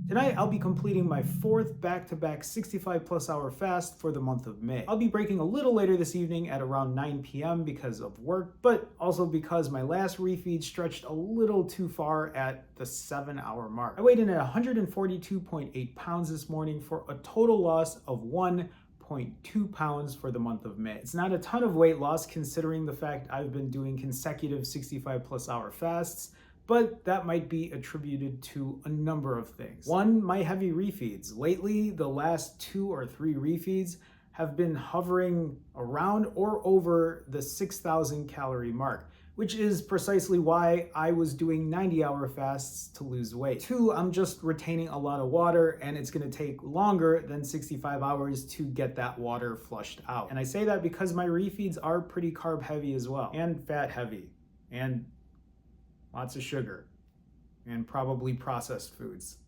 Tonight, I'll be completing my fourth back-to-back 65 plus hour fast for the month of May. I'll be breaking a little later this evening at around 9 p.m. because of work, but also because my last refeed stretched a little too far at the 7-hour mark. I weighed in at 142.8 pounds this morning for a total loss of 1.2 pounds for the month of May. It's not a ton of weight loss considering the fact I've been doing consecutive 65 plus hour fasts, but that might be attributed to a number of things. One, my heavy refeeds. Lately, the last 2 or 3 refeeds have been hovering around or over the 6,000 calorie mark, which is precisely why I was doing 90-hour fasts to lose weight. 2, I'm just retaining a lot of water, and it's gonna take longer than 65 hours to get that water flushed out. And I say that because my refeeds are pretty carb heavy as well, and fat heavy, and lots of sugar, and probably processed foods.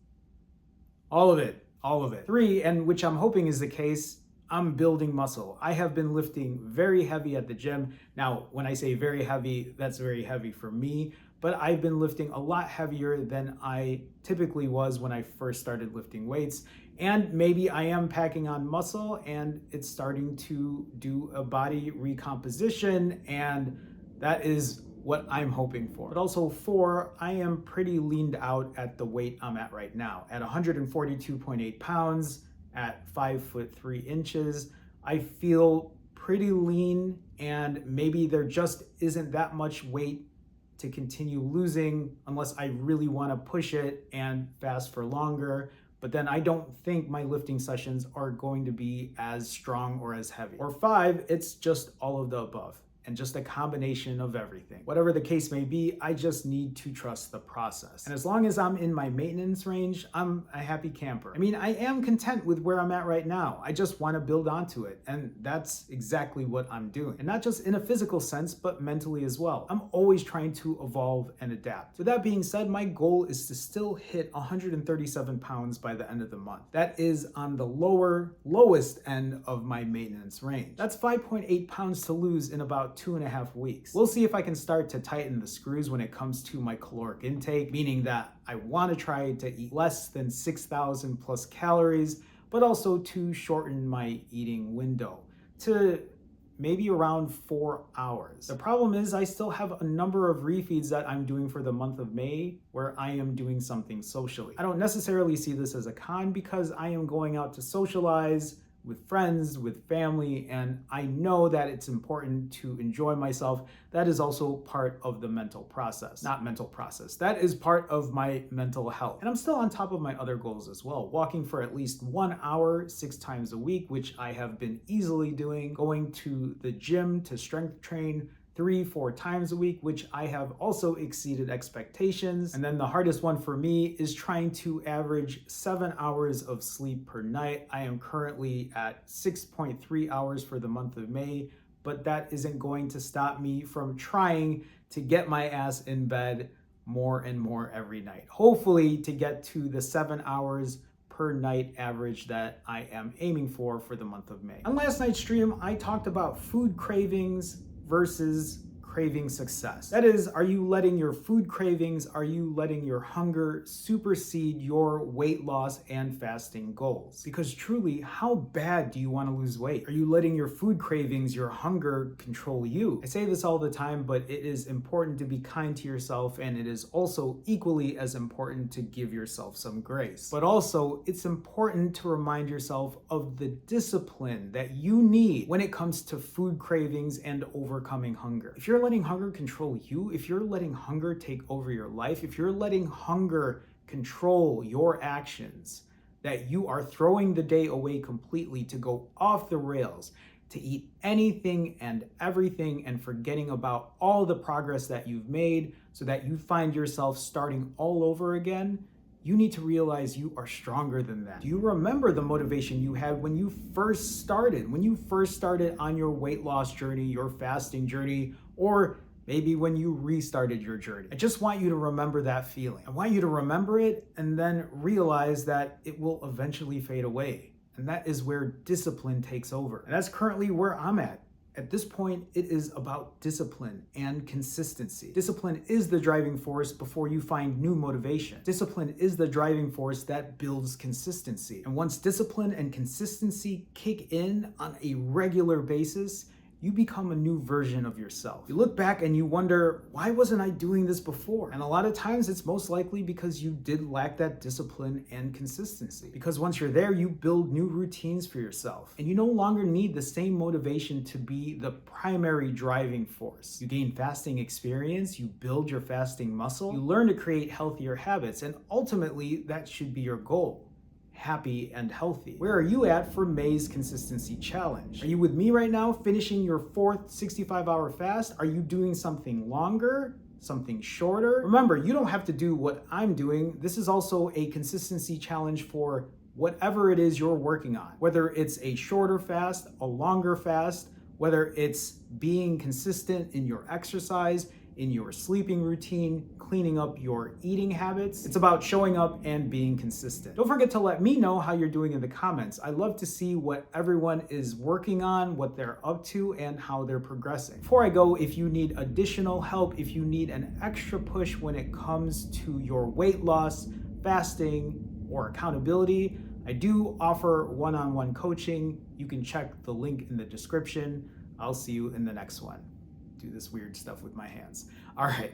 All of it, all of it. 3, and which I'm hoping is the case, I'm building muscle. I have been lifting very heavy at the gym. Now, when I say very heavy, that's very heavy for me, but I've been lifting a lot heavier than I typically was when I first started lifting weights. And maybe I am packing on muscle and it's starting to do a body recomposition, and that is what I'm hoping for. But also 4, I am pretty leaned out at the weight I'm at right now. At 142.8 pounds, at 5'3". I feel pretty lean, and maybe there just isn't that much weight to continue losing unless I really want to push it and fast for longer. But then I don't think my lifting sessions are going to be as strong or as heavy. Or 5, it's just all of the above, and just a combination of everything. Whatever the case may be, I just need to trust the process. And as long as I'm in my maintenance range, I'm a happy camper. I mean, I am content with where I'm at right now. I just want to build onto it, and that's exactly what I'm doing. And not just in a physical sense, but mentally as well. I'm always trying to evolve and adapt. With that being said, my goal is to still hit 137 pounds by the end of the month. That is on the lowest end of my maintenance range. That's 5.8 pounds to lose in about 2.5 weeks. We'll see if I can start to tighten the screws when it comes to my caloric intake, meaning that I want to try to eat less than 6,000 plus calories, but also to shorten my eating window to maybe around 4 hours. The problem is I still have a number of refeeds that I'm doing for the month of May where I am doing something socially. I don't necessarily see this as a con because I am going out to socialize with friends, with family, and I know that it's important to enjoy myself. That is also part of the mental process. Not mental process. That is part of my mental health. And I'm still on top of my other goals as well. Walking for at least 1 hour, 6 times a week, which I have been easily doing. Going to the gym to strength train 3-4 times a week, which I have also exceeded expectations. And then the hardest one for me is trying to average 7 hours of sleep per night. I am currently at 6.3 hours for the month of May, but that isn't going to stop me from trying to get my ass in bed more and more every night. Hopefully to get to the 7 hours per night average that I am aiming for the month of May. On last night's stream, I talked about food cravings versus craving success. That is, are you letting your food cravings, are you letting your hunger supersede your weight loss and fasting goals? Because truly, how bad do you want to lose weight? Are you letting your food cravings, your hunger control you? I say this all the time, but it is important to be kind to yourself, and it is also equally as important to give yourself some grace. But also, it's important to remind yourself of the discipline that you need when it comes to food cravings and overcoming hunger. If you're letting hunger control you, if you're letting hunger take over your life, if you're letting hunger control your actions, that you are throwing the day away completely to go off the rails, to eat anything and everything and forgetting about all the progress that you've made so that you find yourself starting all over again, you need to realize you are stronger than that. Do you remember the motivation you had when you first started? When you first started on your weight loss journey, your fasting journey, or maybe when you restarted your journey? I just want you to remember that feeling. I want you to remember it and then realize that it will eventually fade away. And that is where discipline takes over. And that's currently where I'm at. At this point, it is about discipline and consistency. Discipline is the driving force before you find new motivation. Discipline is the driving force that builds consistency. And once discipline and consistency kick in on a regular basis, you become a new version of yourself. You look back and you wonder, why wasn't I doing this before? And a lot of times it's most likely because you did lack that discipline and consistency. Because once you're there, you build new routines for yourself. And you no longer need the same motivation to be the primary driving force. You gain fasting experience, you build your fasting muscle, you learn to create healthier habits, and ultimately that should be your goal. Happy and healthy. Where are you at for May's consistency challenge? Are you with me right now, finishing your 4th 65-hour fast? Are you doing something longer? Something shorter? Remember, you don't have to do what I'm doing. This is also a consistency challenge for whatever it is you're working on. Whether it's a shorter fast, a longer fast, whether it's being consistent in your exercise, in your sleeping routine, cleaning up your eating habits. It's about showing up and being consistent. Don't forget to let me know how you're doing in the comments. I love to see what everyone is working on, what they're up to, and how they're progressing. Before I go, if you need additional help, if you need an extra push when it comes to your weight loss, fasting, or accountability, I do offer one-on-one coaching. You can check the link in the description. I'll see you in the next one. Do this weird stuff with my hands. All right.